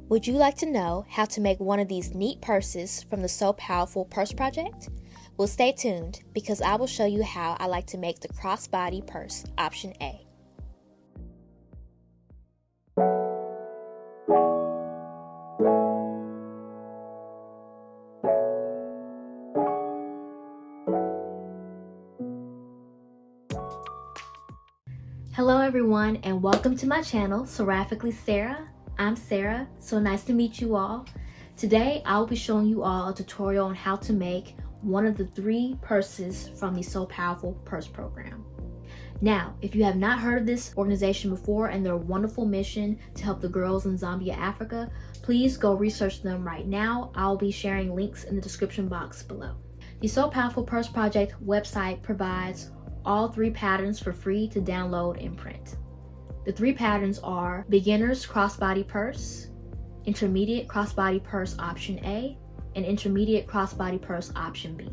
Would you like to know how to make one of these neat purses from the So Powerful Purse project? Well, stay tuned because I will show you how I like to make the crossbody purse, option A. Hello everyone and welcome to my channel, SEWrifically Sarah. I'm Sarah, so nice to meet you all. Today I will be showing you all a tutorial on how to make one of the 3 purses from the So Powerful Purse program. Now, if you have not heard of this organization before and their wonderful mission to help the girls in Zambia, Africa, please go research them right now. I'll be sharing links in the description box below. The So Powerful Purse project website provides all 3 patterns for free to download and print. The 3 patterns are Beginner's Crossbody Purse, Intermediate Crossbody Purse option A, and Intermediate Crossbody Purse option B.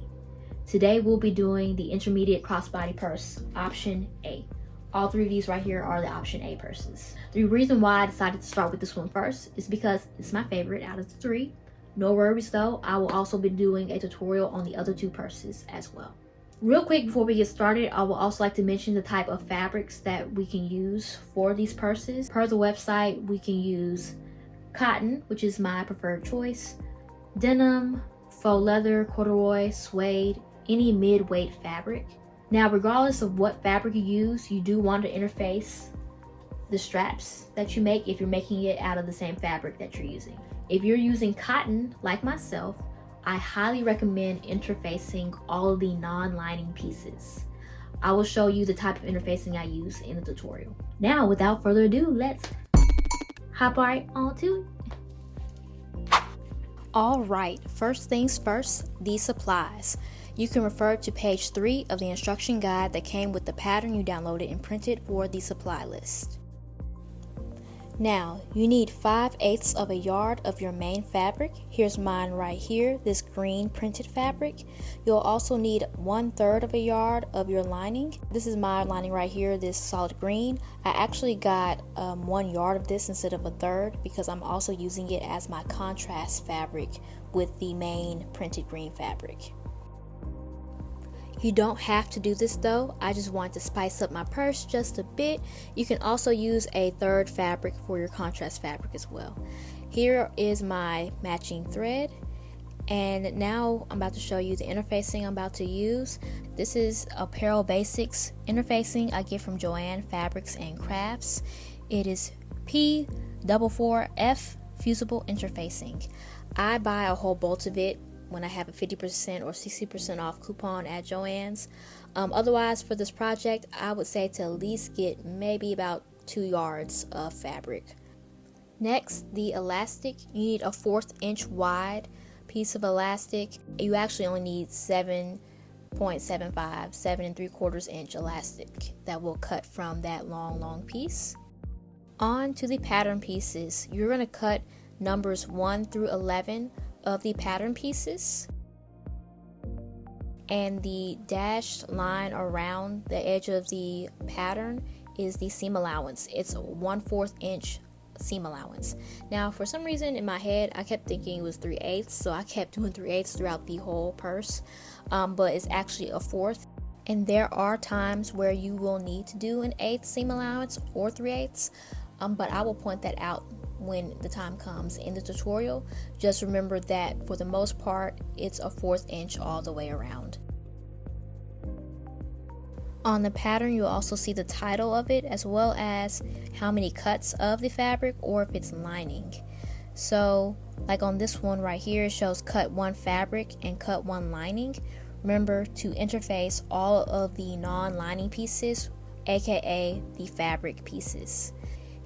Today we'll be doing the Intermediate Crossbody Purse option A. All 3 of these right here are the option A purses. The reason why I decided to start with this one first is because it's my favorite out of the 3. No worries though, I will also be doing a tutorial on the other 2 purses as well. Real quick before we get started, I would also like to mention the type of fabrics that we can use for these purses. Per the website, we can use cotton, which is my preferred choice, denim, faux leather, corduroy, suede, any mid-weight fabric. Now, regardless of what fabric you use, you do want to interface the straps that you make if you're making it out of the same fabric that you're using. If you're using cotton, like myself, I highly recommend interfacing all of the non-lining pieces. I will show you the type of interfacing I use in the tutorial. Now, without further ado, let's hop right on to it. All right, first things first, the supplies. You can refer to page 3 of the instruction guide that came with the pattern you downloaded and printed for the supply list. Now, you need 5/8 of a yard of your main fabric. Here's mine right here, this green printed fabric. You'll also need 1/3 of a yard of your lining. This is my lining right here, this solid green. I actually got 1 yard of this instead of 1/3 because I'm also using it as my contrast fabric with the main printed green fabric. You don't have to do this though, I just want to spice up my purse just a bit. You can also use a 1/3 fabric for your contrast fabric as well. Here is my matching thread, and now I'm about to show you the interfacing I'm about to use. This is Apparel Basics interfacing I get from Joanne Fabrics and Crafts. It is P44F fusible interfacing. I buy a whole bolt of it when I have a 50% or 60% off coupon at Joann's. Otherwise, for this project, I would say to at least get maybe about 2 yards of fabric. Next, the elastic. You need a 1/4 inch wide piece of elastic. You actually only need 7.75, 7 3/4 inch elastic that will cut from that long piece. On to the pattern pieces. You're going to cut numbers 1 through 11 of the pattern pieces, and the dashed line around the edge of the pattern is the seam allowance. It's a 1/4 inch seam allowance. Now, for some reason in my head, I kept thinking it was 3/8, so I kept doing 3/8 throughout the whole purse, but it's actually a 1/4. And there are times where you will need to do an 1/8 seam allowance or 3/8, but I will point that out when the time comes in the tutorial. Just remember that for the most part, it's a 1/4 inch all the way around. On the pattern, you'll also see the title of it as well as how many cuts of the fabric or if it's lining. So, like on this one right here, it shows cut 1 fabric and cut 1 lining. Remember to interface all of the non-lining pieces, aka the fabric pieces.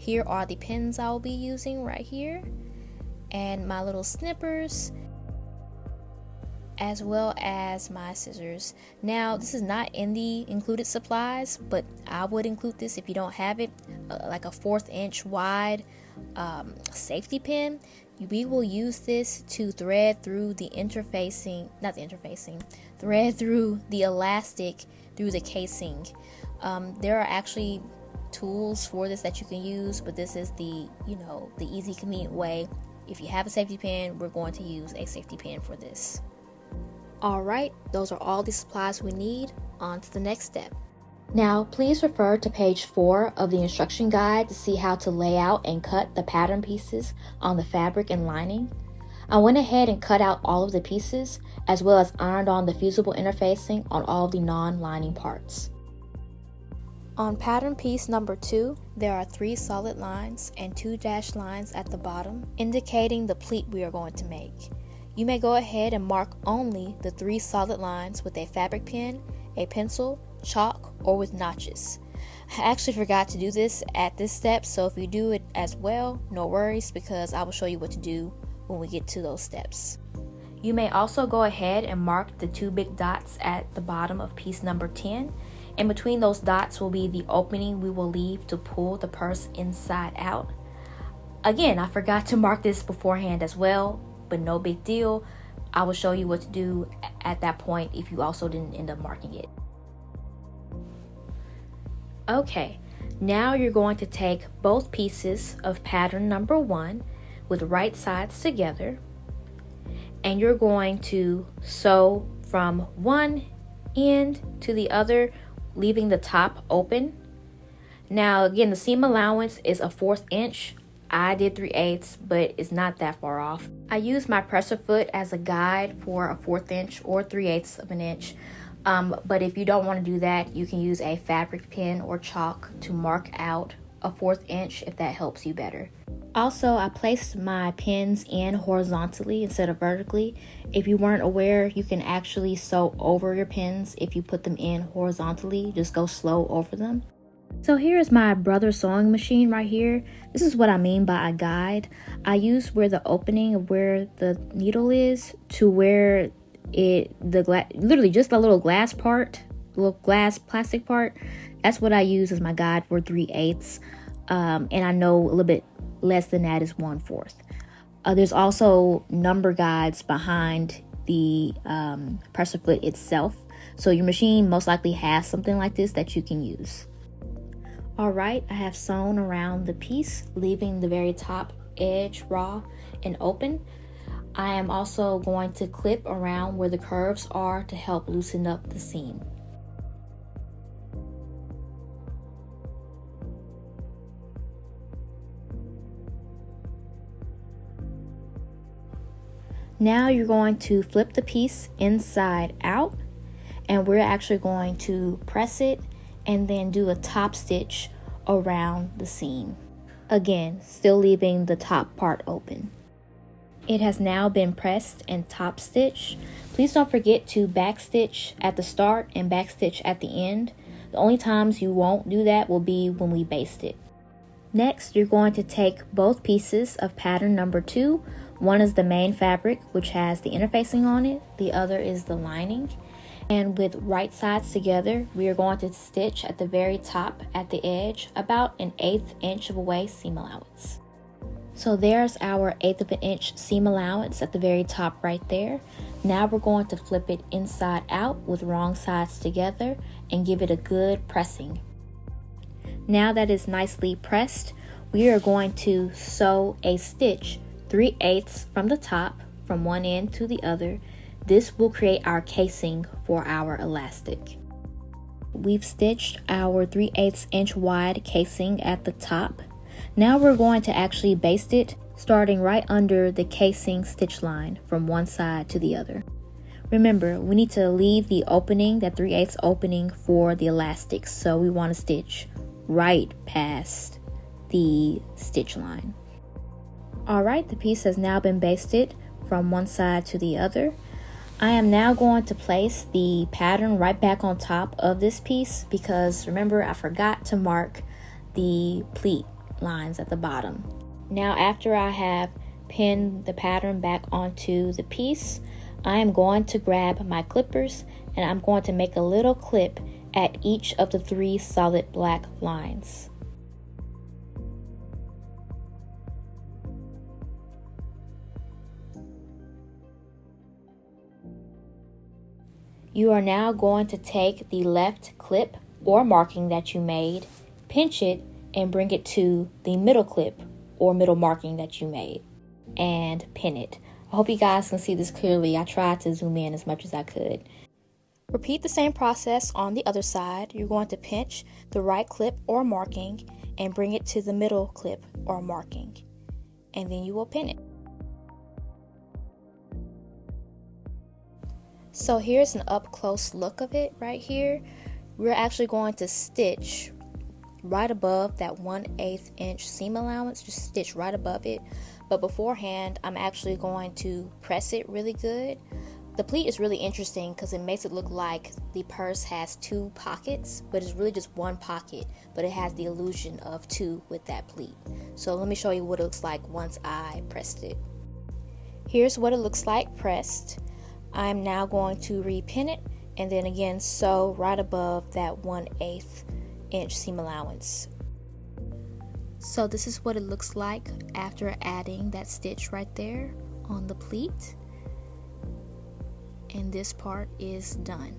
Here are the pins I will be using right here, and my little snippers, as well as my scissors. Now, this is not in the included supplies, but I would include this if you don't have it, like a 1/4 inch wide safety pin. We will use this to thread through the thread through the elastic through the casing. There are actually tools for this that you can use, but this is the easy, convenient way if you have a safety pin, we're going to use a safety pin for this. Alright, those are all the supplies we need. On to the next step. Now, please refer to page 4 of the instruction guide to see how to lay out and cut the pattern pieces on the fabric and lining. I went ahead and cut out all of the pieces, as well as ironed on the fusible interfacing on all of the non-lining parts. On pattern piece number 2, there are 3 solid lines and 2 dashed lines at the bottom, indicating the pleat we are going to make. You may go ahead and mark only the 3 solid lines with a fabric pen, a pencil, chalk, or with notches. I actually forgot to do this at this step, so if you do it as well, no worries, because I will show you what to do when we get to those steps. You may also go ahead and mark the 2 big dots at the bottom of piece number 10. In between those dots will be the opening we will leave to pull the purse inside out. Again, I forgot to mark this beforehand as well, but no big deal. I will show you what to do at that point if you also didn't end up marking it. Okay, now you're going to take both pieces of pattern number 1 with right sides together, and you're going to sew from one end to the other, leaving the top open. Now again, the seam allowance is a 1/4 inch. I did 3/8, but it's not that far off. I use my presser foot as a guide for a 1/4 inch or 3/8 of an inch. But if you don't want to do that, you can use a fabric pen or chalk to mark out a 1/4 inch if that helps you better. Also, I placed my pins in horizontally instead of vertically. If you weren't aware, you can actually sew over your pins if you put them in horizontally. Just go slow over them. So here is my brother's sewing machine right here. This is what I mean by a guide. I use where the opening of where the needle is to where literally just a little glass part, little glass plastic part. That's what I use as my guide for 3/8. And I know a little bit less than that is 1/4. There's also number guides behind the presser foot itself. So your machine most likely has something like this that you can use. Alright, I have sewn around the piece, leaving the very top edge raw and open. I am also going to clip around where the curves are to help loosen up the seam. Now you're going to flip the piece inside out, and we're actually going to press it and then do a top stitch around the seam. Again, still leaving the top part open. It has now been pressed and top stitched. Please don't forget to back stitch at the start and back stitch at the end. The only times you won't do that will be when we baste it. Next, you're going to take both pieces of pattern number 2. One is the main fabric, which has the interfacing on it. The other is the lining. And with right sides together, we are going to stitch at the very top at the edge, about an 1/8 inch of a waist seam allowance. So there's our 1/8 of an inch seam allowance at the very top right there. Now we're going to flip it inside out with wrong sides together and give it a good pressing. Now that it's nicely pressed, we are going to sew a stitch 3/8 from the top from one end to the other. This will create our casing for our elastic. We've stitched our 3/8 inch wide casing at the top. Now we're going to actually baste it, starting right under the casing stitch line from one side to the other. Remember, we need to leave the opening, that 3/8 opening, for the elastic, so we want to stitch right past the stitch line. Alright, the piece has now been basted from one side to the other. I am now going to place the pattern right back on top of this piece because remember, I forgot to mark the pleat lines at the bottom. Now, after I have pinned the pattern back onto the piece, I am going to grab my clippers and I'm going to make a little clip at each of the 3 solid black lines. You are now going to take the left clip or marking that you made, pinch it, and bring it to the middle clip or middle marking that you made. and pin it. I hope you guys can see this clearly. I tried to zoom in as much as I could. Repeat the same process on the other side. You're going to pinch the right clip or marking and bring it to the middle clip or marking, and then you will pin it. So here's an up close look of it right here. We're actually going to stitch right above that 1/8 inch seam allowance, just stitch right above it. But beforehand, I'm actually going to press it really good. The pleat is really interesting because it makes it look like the purse has 2 pockets, but it's really just 1 pocket, but it has the illusion of 2 with that pleat. So let me show you what it looks like once I pressed it. Here's what it looks like pressed. I'm now going to repin it and then again sew right above that 1/8 inch seam allowance. So this is what it looks like after adding that stitch right there on the pleat. And this part is done.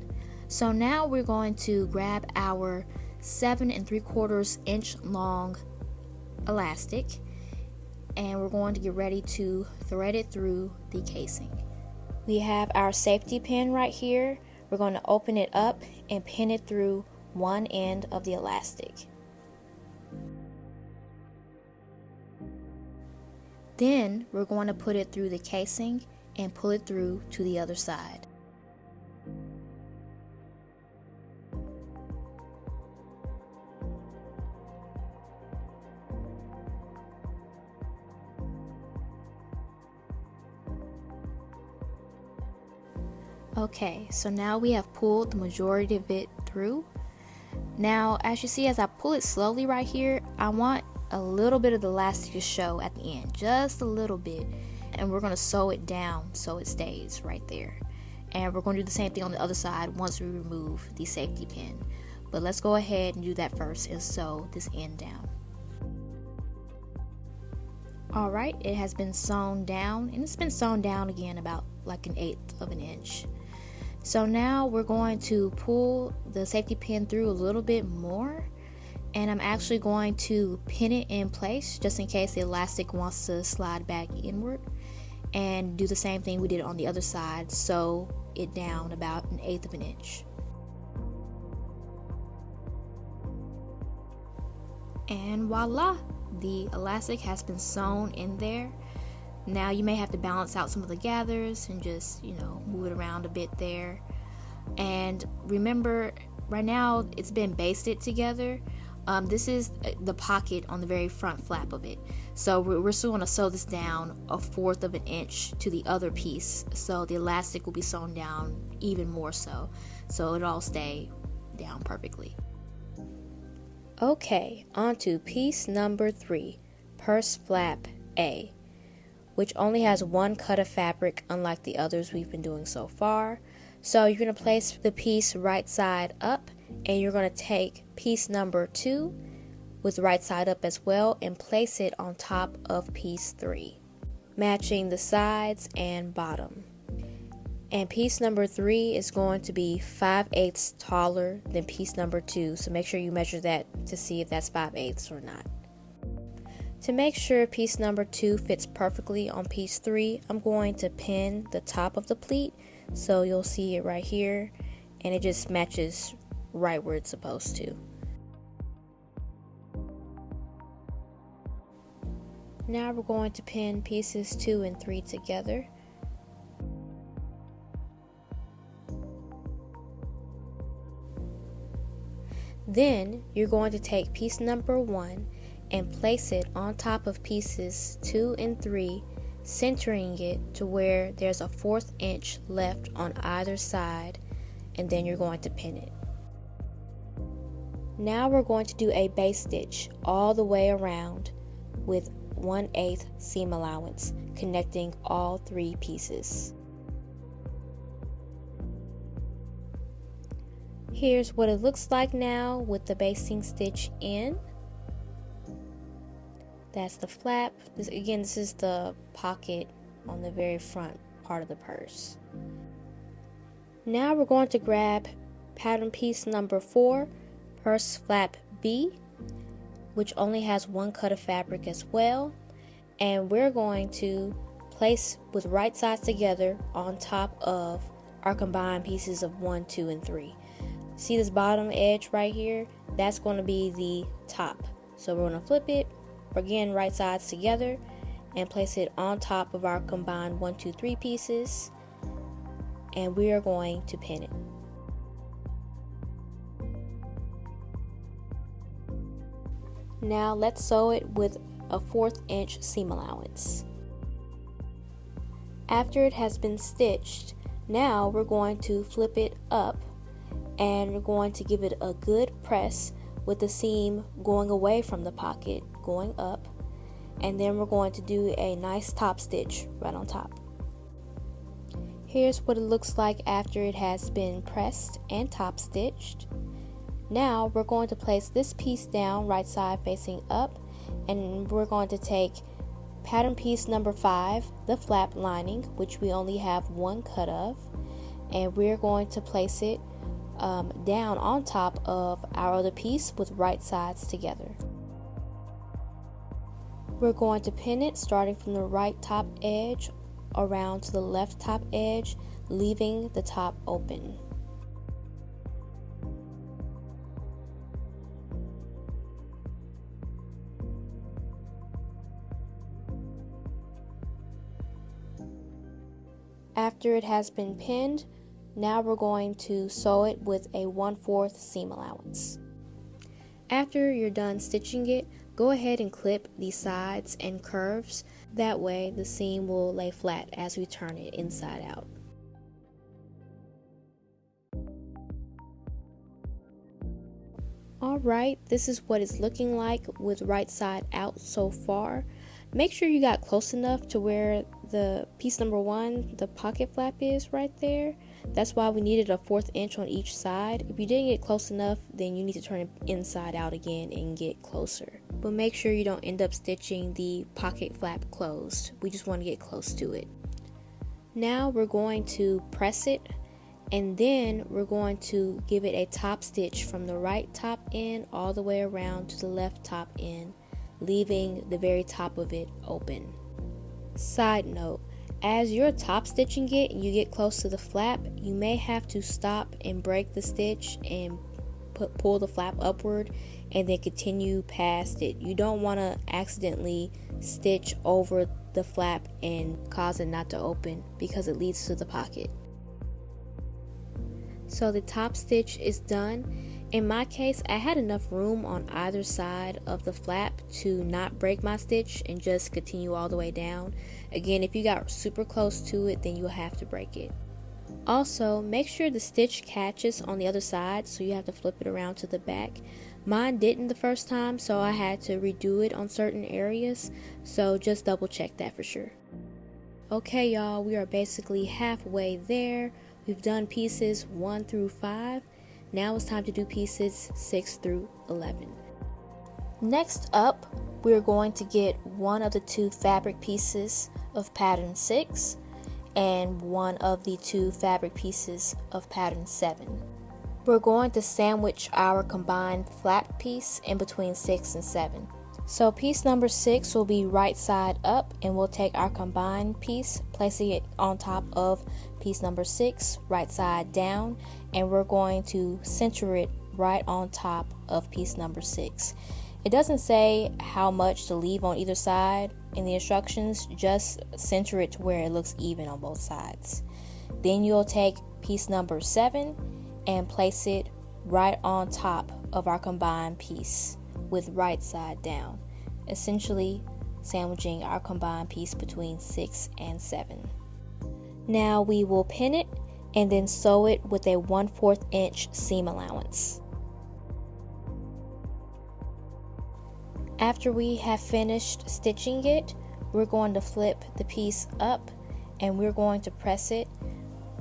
So now we're going to grab our 7 3/4 inch long elastic and we're going to get ready to thread it through the casing. We have our safety pin right here. We're going to open it up and pin it through one end of the elastic. Then we're going to put it through the casing and pull it through to the other side. Okay, so now we have pulled the majority of it through. Now, as you see, as I pull it slowly right here, I want a little bit of the elastic to show at the end, just a little bit. And we're going to sew it down so it stays right there. And we're going to do the same thing on the other side once we remove the safety pin. But let's go ahead and do that first and sew this end down. Alright, it has been sewn down, and it's been sewn down again about like 1/8 of an inch. So now we're going to pull the safety pin through a little bit more, and I'm actually going to pin it in place just in case the elastic wants to slide back inward, and do the same thing we did on the other side, sew it down about 1/8 of an inch. And voila, the elastic has been sewn in there. Now you may have to balance out some of the gathers and just, move it around a bit there. And remember, right now it's been basted together. This is the pocket on the very front flap of it. So we're still going to sew this down 1/4 of an inch to the other piece. So the elastic will be sewn down even more so it'll all stay down perfectly. Okay, on to piece number 3, purse flap A, which only has 1 cut of fabric unlike the others we've been doing so far. So you're going to place the piece right side up, and you're going to take piece number 2 with right side up as well and place it on top of piece 3, matching the sides and bottom. And piece number 3 is going to be 5/8 taller than piece number 2, so make sure you measure that to see if that's 5/8 or not. To make sure piece number 2 fits perfectly on piece 3, I'm going to pin the top of the pleat, so you'll see it right here, and it just matches right where it's supposed to. Now we're going to pin pieces 2 and 3 together. Then you're going to take piece number 1 and place it on top of pieces 2 and 3, centering it to where there's a 1/4 inch left on either side, and then you're going to pin it. Now we're going to do a base stitch all the way around with 1/8 seam allowance, connecting all 3 pieces. Here's what it looks like now with the basting stitch in. That's the flap. This is the pocket on the very front part of the purse. Now we're going to grab pattern piece number 4, purse flap B, which only has 1 cut of fabric as well. and we're going to place with right sides together on top of our combined pieces of 1, 2, and 3. See this bottom edge right here? That's going to be the top. So we're going to flip it, again right sides together, and place it on top of our combined 1, 2, 3 pieces, and we are going to pin it. Now let's sew it with a 1/4 inch seam allowance. After it has been stitched, now we're going to flip it up and we're going to give it a good press with the seam going away from the pocket, going up, and then we're going to do a nice top stitch right on top. Here's what it looks like after it has been pressed and top stitched. Now we're going to place this piece down right side facing up, and we're going to take pattern piece number 5, the flap lining, which we only have one cut of, and we're going to place it down on top of our other piece with right sides together. We're going to pin it starting from the right top edge around to the left top edge, leaving the top open. After it has been pinned, now we're going to sew it with a 1/4 seam allowance. After you're done stitching it, go ahead and clip the sides and curves. That way the seam will lay flat as we turn it inside out. Alright, this is what it's looking like with right side out so far. Make sure you got close enough to where the piece number 1, the pocket flap, is right there. That's why we needed a 1/4 inch on each side. If you didn't get close enough, then you need to turn it inside out again and get closer. But make sure you don't end up stitching the pocket flap closed. We just want to get close to it. Now we're going to press it, and then we're going to give it a top stitch from the right top end all the way around to the left top end, leaving the very top of it open. Side note, as you're top stitching it and you get close to the flap, you may have to stop and break the stitch and pull the flap upward and then continue past it. You don't want to accidentally stitch over the flap and cause it not to open, because it leads to the pocket. So the top stitch is done. In my case, I had enough room on either side of the flap to not break my stitch and just continue all the way down. Again, if you got super close to it, then you'll have to break it. Also, make sure the stitch catches on the other side, so you have to flip it around to the back. Mine didn't the first time, so I had to redo it on certain areas, so just double check that for sure. Okay y'all, we are basically halfway there. We've done pieces 1 through 5. Now it's time to do pieces 6 through 11. Next up, we're going to get one of the 2 fabric pieces of pattern 6 and one of the 2 fabric pieces of pattern 7. We're going to sandwich our combined flap piece in between 6 and 7. So piece number 6 will be right side up, and we'll take our combined piece, placing it on top of piece number 6, right side down, and we're going to center it right on top of piece number 6. It doesn't say how much to leave on either side in the instructions, just center it to where it looks even on both sides. Then you'll take piece number 7 and place it right on top of our combined piece with right side down, essentially sandwiching our combined piece between 6 and 7. Now we will pin it and then sew it with a 1/4 inch seam allowance. After we have finished stitching it, we're going to flip the piece up and we're going to press it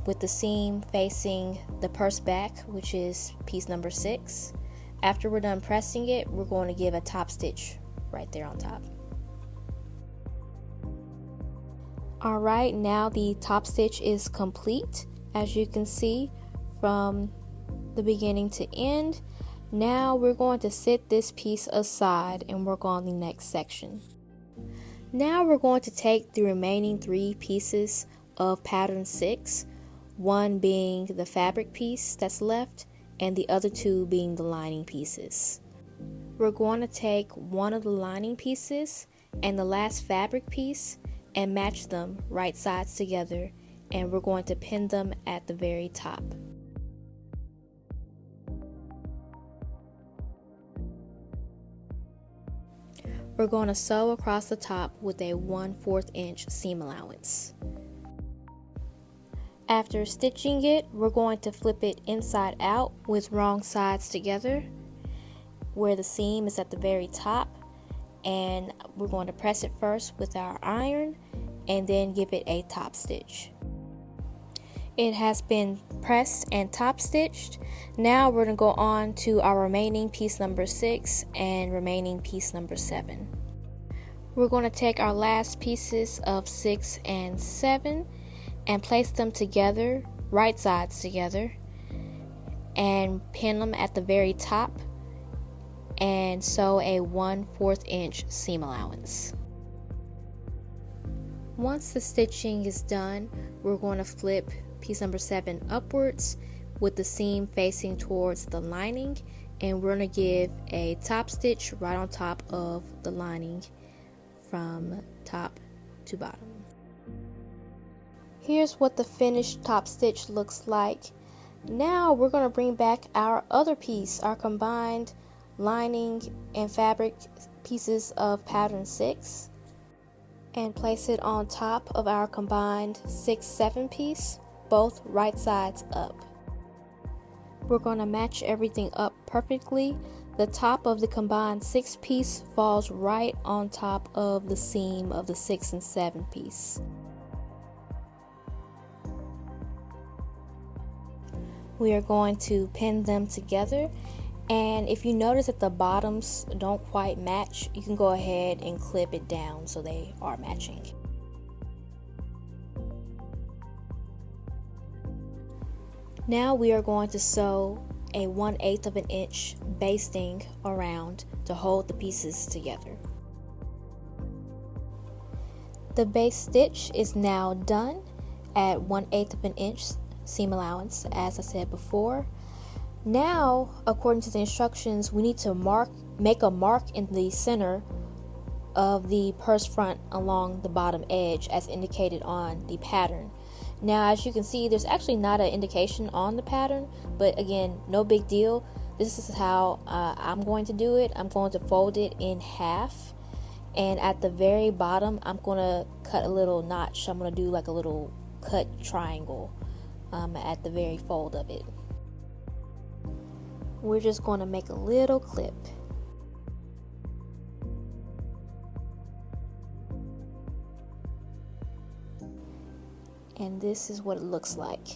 with the seam facing the purse back, which is piece number 6. After we're done pressing it, we're going to give a top stitch right there on top. Alright, now the top stitch is complete, as you can see from the beginning to end. Now we're going to set this piece aside and work on the next section. Now we're going to take the remaining 3 pieces of pattern 6, one being the fabric piece that's left and the other 2 being the lining pieces. We're going to take one of the lining pieces and the last fabric piece and match them right sides together, and we're going to pin them at the very top. We're going to sew across the top with a 1/4 inch seam allowance. After stitching it, we're going to flip it inside out with wrong sides together where the seam is at the very top, and we're going to press it first with our iron and then give it a top stitch. It has been pressed and top stitched. Now we're going to go on to our remaining piece number 6 and remaining piece number 7. We're going to take our last pieces of 6 and 7 and place them together, right sides together, and pin them at the very top and sew a 1/4 inch seam allowance. Once the stitching is done, we're going to flip piece number 7 upwards with the seam facing towards the lining, and we're going to give a top stitch right on top of the lining from top to bottom. Here's what the finished top stitch looks like. Now we're going to bring back our other piece, our combined lining and fabric pieces of pattern 6, and place it on top of our combined 6/7 piece, both right sides up. We're going to match everything up perfectly. The top of the combined 6 piece falls right on top of the seam of the 6 and 7 piece. We are going to pin them together, and if you notice that the bottoms don't quite match, you can go ahead and clip it down so they are matching. Now we are going to sew a 1/8 of an inch basting around to hold the pieces together. The base stitch is now done at 1/8 of an inch seam allowance, as I said before. Now, according to the instructions, we need to make a mark in the center of the purse front along the bottom edge as indicated on the pattern. Now, as you can see, there's actually not an indication on the pattern, but again, no big deal. This is how I'm going to do it. I'm going to fold it in half, and at the very bottom, I'm going to cut a little notch. I'm going to do like a little cut triangle at the very fold of it. We're just going to make a little clip. And this is what it looks like,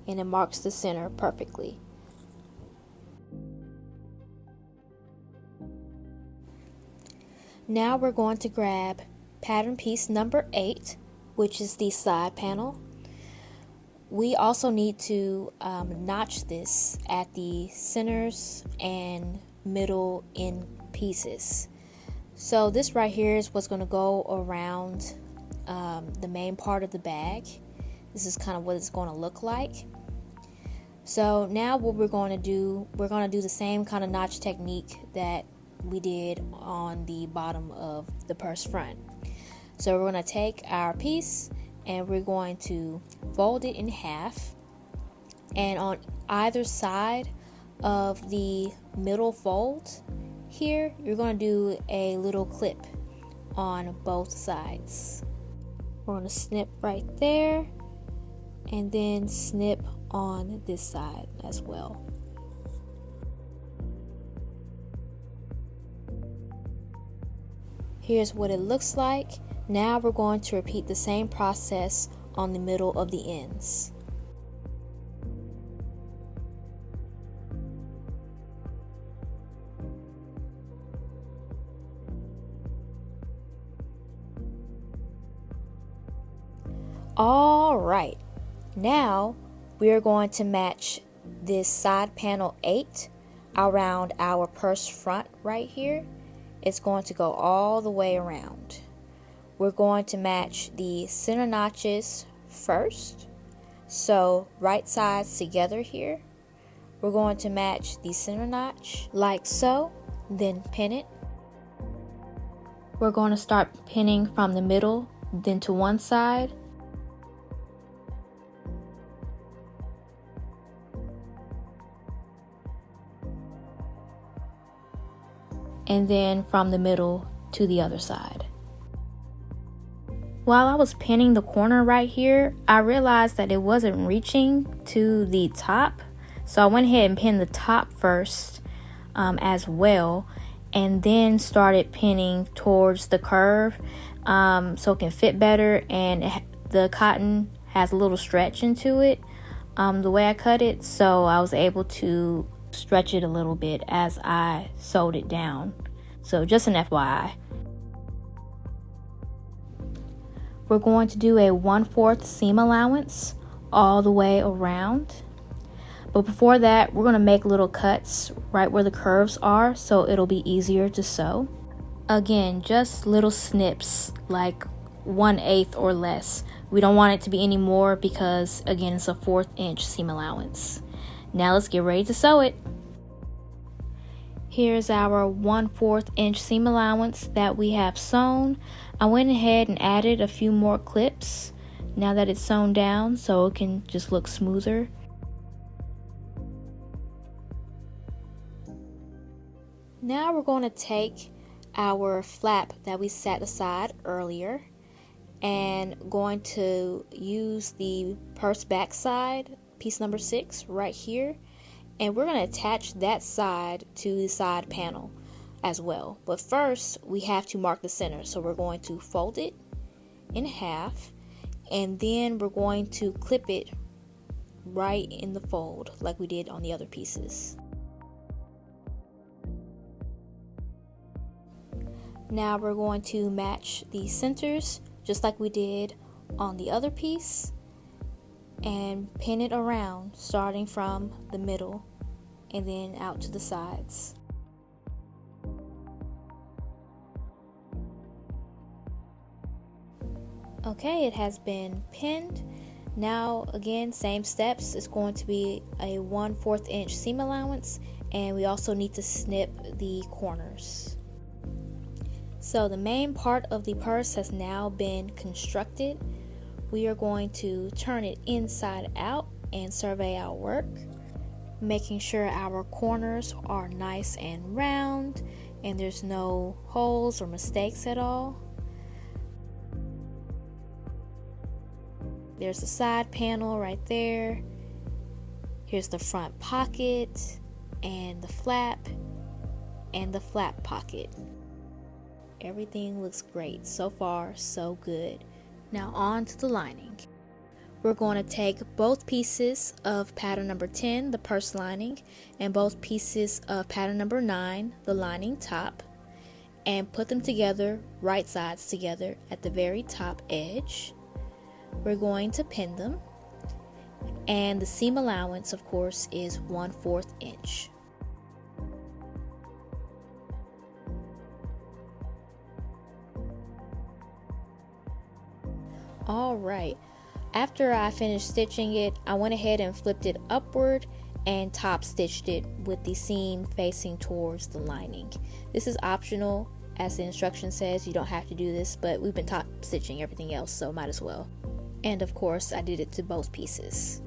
and it marks the center perfectly. Now we're going to grab pattern piece number 8, which is the side panel. We also need to notch this at the centers and middle end pieces. So this right here is what's going to go around the main part of the bag. This is kind of what it's going to look like. So now what we're going to do the same kind of notch technique that we did on the bottom of the purse front. So we're going to take our piece and we're going to fold it in half, and on either side of the middle fold here, you're going to do a little clip on both sides. We're going to snip right there and then snip on this side as well. Here's what it looks like. Now we're going to repeat the same process on the middle of the ends. All right, now we are going to match this side panel 8 around our purse front right here. It's going to go all the way around. we're going to match the center notches first. So right sides together here. We're going to match the center notch like so, then pin it. We're going to start pinning from the middle, then to one side. And then from the middle to the other side. While I was pinning the corner right here, I realized that it wasn't reaching to the top. So I went ahead and pinned the top first as well, and then started pinning towards the curve so it can fit better, and the cotton has a little stretch into it the way I cut it, so I was able to stretch it a little bit as I sewed it down. So just an FYI. We're going to do a 1/4 seam allowance all the way around. But before that, we're going to make little cuts right where the curves are so it'll be easier to sew. Again, just little snips, like 1/8 or less. We don't want it to be any more because, again, it's a 1/4 inch seam allowance. Now let's get ready to sew it. Here's our 1/4 inch seam allowance that we have sewn. I went ahead and added a few more clips now that it's sewn down so it can just look smoother. Now we're going to take our flap that we set aside earlier and going to use the purse back side, piece number 6 right here, and we're going to attach that side to the side panel as well. But first we have to mark the center, so we're going to fold it in half, and then we're going to clip it right in the fold like we did on the other pieces. Now we're going to match the centers just like we did on the other piece and pin it around, starting from the middle and then out to the sides. Okay, it has been pinned. Now again, same steps. It's going to be a 1/4 inch seam allowance, and we also need to snip the corners. So the main part of the purse has now been constructed. We are going to turn it inside out and survey our work, making sure our corners are nice and round and there's no holes or mistakes at all. There's the side panel right there. Here's the front pocket and the flap and the flap pocket. Everything looks great. So far, so good. Now on to the lining. We're going to take both pieces of pattern number 10, the purse lining, and both pieces of pattern number 9, the lining top, and put them together, right sides together at the very top edge. We're going to pin them, and the seam allowance, of course, is 1/4 inch. Alright, after I finished stitching it, I went ahead and flipped it upward and top stitched it with the seam facing towards the lining. This is optional, as the instruction says. You don't have to do this, but we've been top stitching everything else, so might as well. And of course, I did it to both pieces.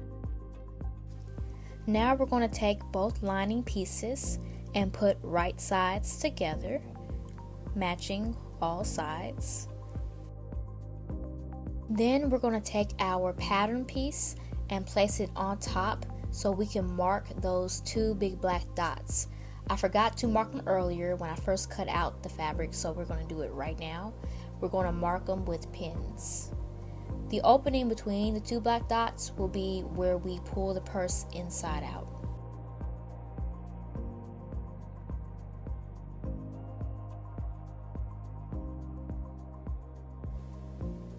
Now we're going to take both lining pieces and put right sides together, matching all sides. Then we're going to take our pattern piece and place it on top so we can mark those 2 big black dots. I forgot to mark them earlier when I first cut out the fabric, so we're going to do it right now. We're going to mark them with pins. The opening between the 2 black dots will be where we pull the purse inside out.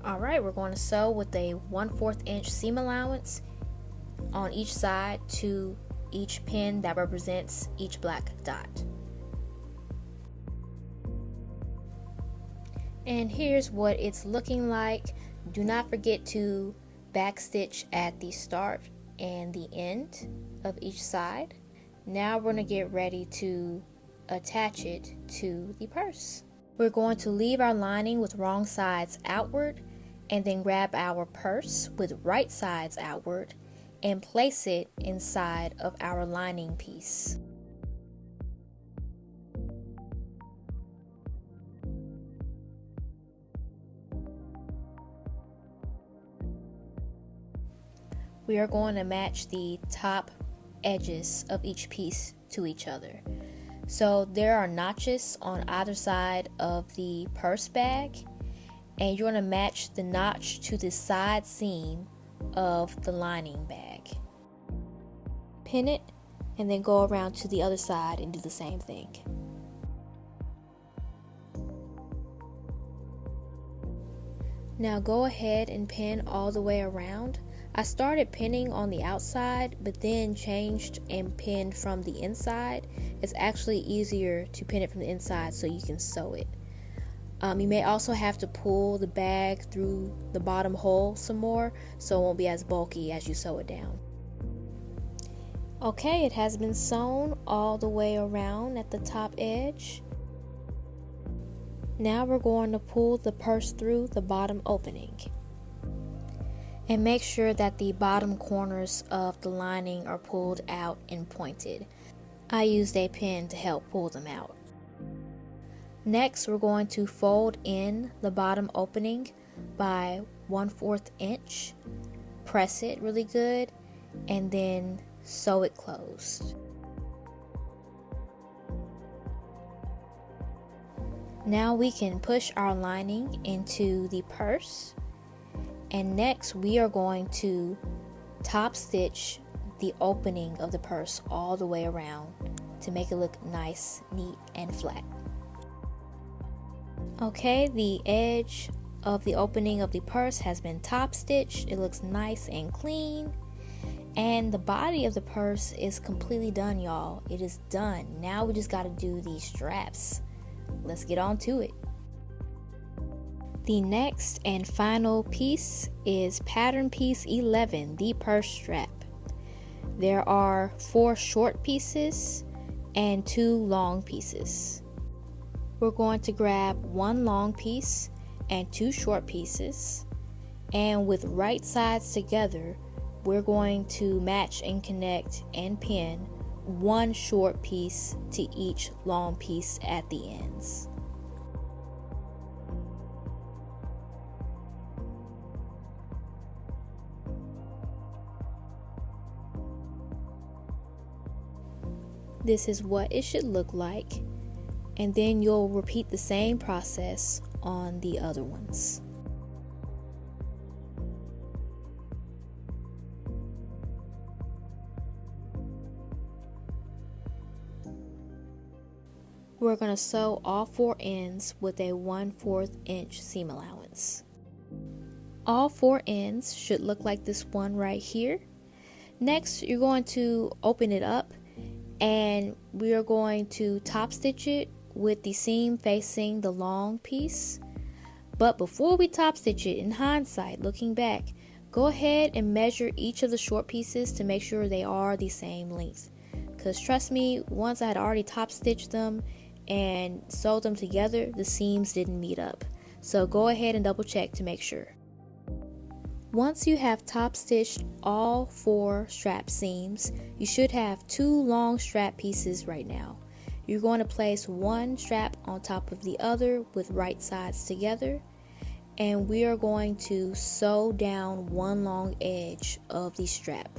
Alright, we're going to sew with a 1/4 inch seam allowance on each side to each pin that represents each black dot. And here's what it's looking like. Do not forget to backstitch at the start and the end of each side. Now we're going to get ready to attach it to the purse. We're going to leave our lining with wrong sides outward and then grab our purse with right sides outward and place it inside of our lining piece. We are going to match the top edges of each piece to each other. So there are notches on either side of the purse bag, and you're going to match the notch to the side seam of the lining bag. Pin it and then go around to the other side and do the same thing. Now go ahead and pin all the way around. I started pinning on the outside, but then changed and pinned from the inside. It's actually easier to pin it from the inside so you can sew it. You may also have to pull the bag through the bottom hole some more so it won't be as bulky as you sew it down. Okay, it has been sewn all the way around at the top edge. Now we're going to pull the purse through the bottom opening. And make sure that the bottom corners of the lining are pulled out and pointed. I used a pin to help pull them out. Next, we're going to fold in the bottom opening by 1/4 inch. Press it really good and then sew it closed. Now we can push our lining into the purse. And next we are going to top stitch the opening of the purse all the way around to make it look nice, neat, and flat. Okay, the edge of the opening of the purse has been top stitched. It looks nice and clean. And the body of the purse is completely done, y'all. It is done. Now we just got to do these straps. Let's get on to it. The next and final piece is pattern piece 11, the purse strap. There are 4 short pieces and 2 long pieces. We're going to grab 1 long piece and 2 short pieces, and with right sides together, we're going to match and connect and pin 1 short piece to each long piece at the ends. This is what it should look like, and then you'll repeat the same process on the other ones. We're going to sew all 4 ends with a 1/4 inch seam allowance. All 4 ends should look like this one right here. Next, you're going to open it up, and we are going to top stitch it with the seam facing the long piece. But before we top stitch it, in hindsight, looking back, go ahead and measure each of the short pieces to make sure they are the same length. Because trust me, once I had already top stitched them and sewed them together, the seams didn't meet up. So go ahead and double check to make sure. Once you have top stitched all 4 strap seams, you should have 2 long strap pieces right now. You're going to place 1 strap on top of the other with right sides together, and we are going to sew down 1 long edge of the strap.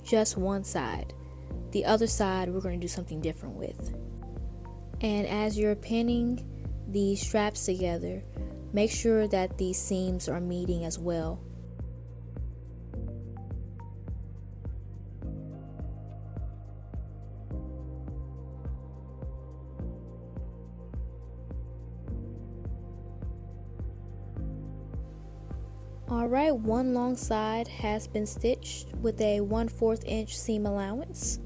Just one side. The other side we're going to do something different with. And as you're pinning the straps together, make sure that these seams are meeting as well. Alright, 1 long side has been stitched with a 1/4 inch seam allowance.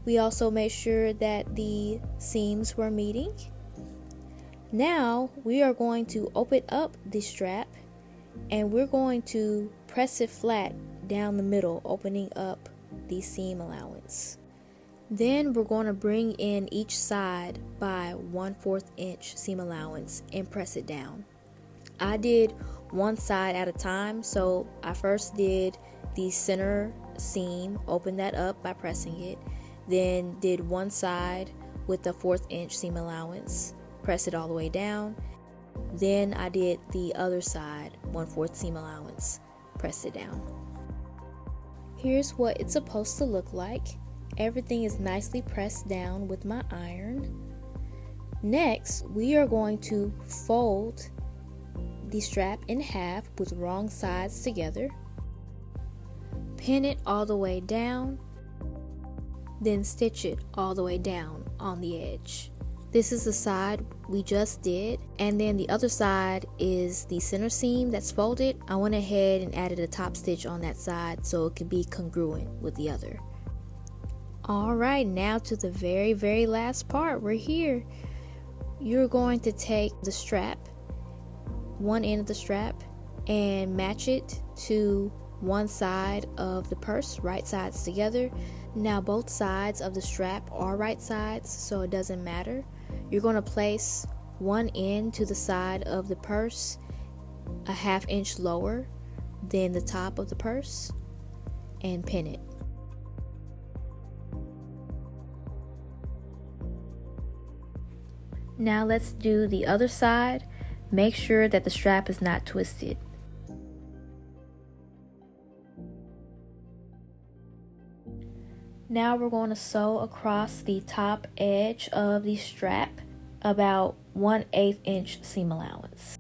We also made sure that the seams were meeting. Now we are going to open up the strap and we're going to press it flat down the middle, opening up the seam allowance. Then we're going to bring in each side by 1/4 inch seam allowance and press it down. I did one side at a time, so I first did the center seam, opened that up by pressing it, then did one side with the 1/4 inch seam allowance, press it all the way down. Then I did the other side, 1/4 seam allowance, press it down. Here's what it's supposed to look like. Everything is nicely pressed down with my iron. Next, we are going to fold the strap in half with wrong sides together. Pin it all the way down, then stitch it all the way down on the edge. This is the side we just did, and then the other side is the center seam that's folded. I went ahead and added a top stitch on that side so it could be congruent with the other. Alright, now to the very last part. We're here. You're going to take the strap, one end of the strap, and match it to one side of the purse, right sides together. Now both sides of the strap are right sides, so it doesn't matter. You're going to place one end to the side of the purse a 1/2 inch lower than the top of the purse and pin it. Now let's do the other side. Make sure that the strap is not twisted. Now we're going to sew across the top edge of the strap about 1/8 inch seam allowance.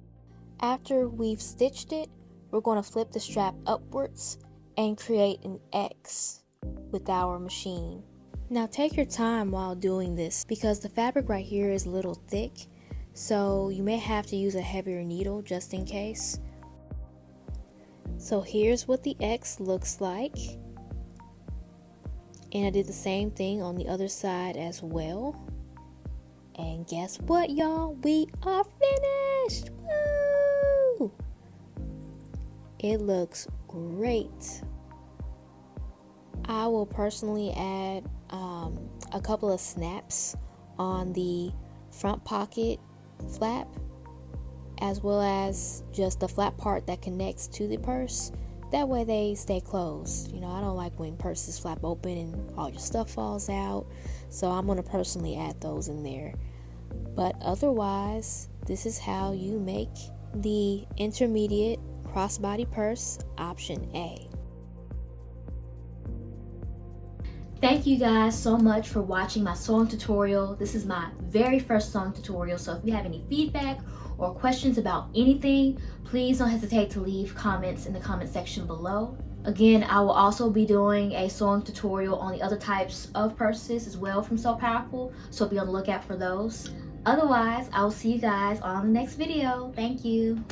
After we've stitched it, we're going to flip the strap upwards and create an X with our machine. Now take your time while doing this because the fabric right here is a little thick, so you may have to use a heavier needle just in case. So here's what the X looks like. And I did the same thing on the other side as well. And guess what, y'all? We are finished! Woo! It looks great. I will personally add a couple of snaps on the front pocket flap, as well as just the flap part that connects to the purse. That way they stay closed. You know, I don't like when purses flap open and all your stuff falls out, so I'm going to personally add those in there. But otherwise, this is how you make the intermediate crossbody purse option A. Thank you guys so much for watching my sewing tutorial. This is my very first sewing tutorial, so if you have any feedback or questions about anything, please don't hesitate to leave comments in the comment section below. Again, I will also be doing a sewing tutorial on the other types of purses as well from Sew Powerful, so be on the lookout for those. Otherwise, I will see you guys on the next video. Thank you.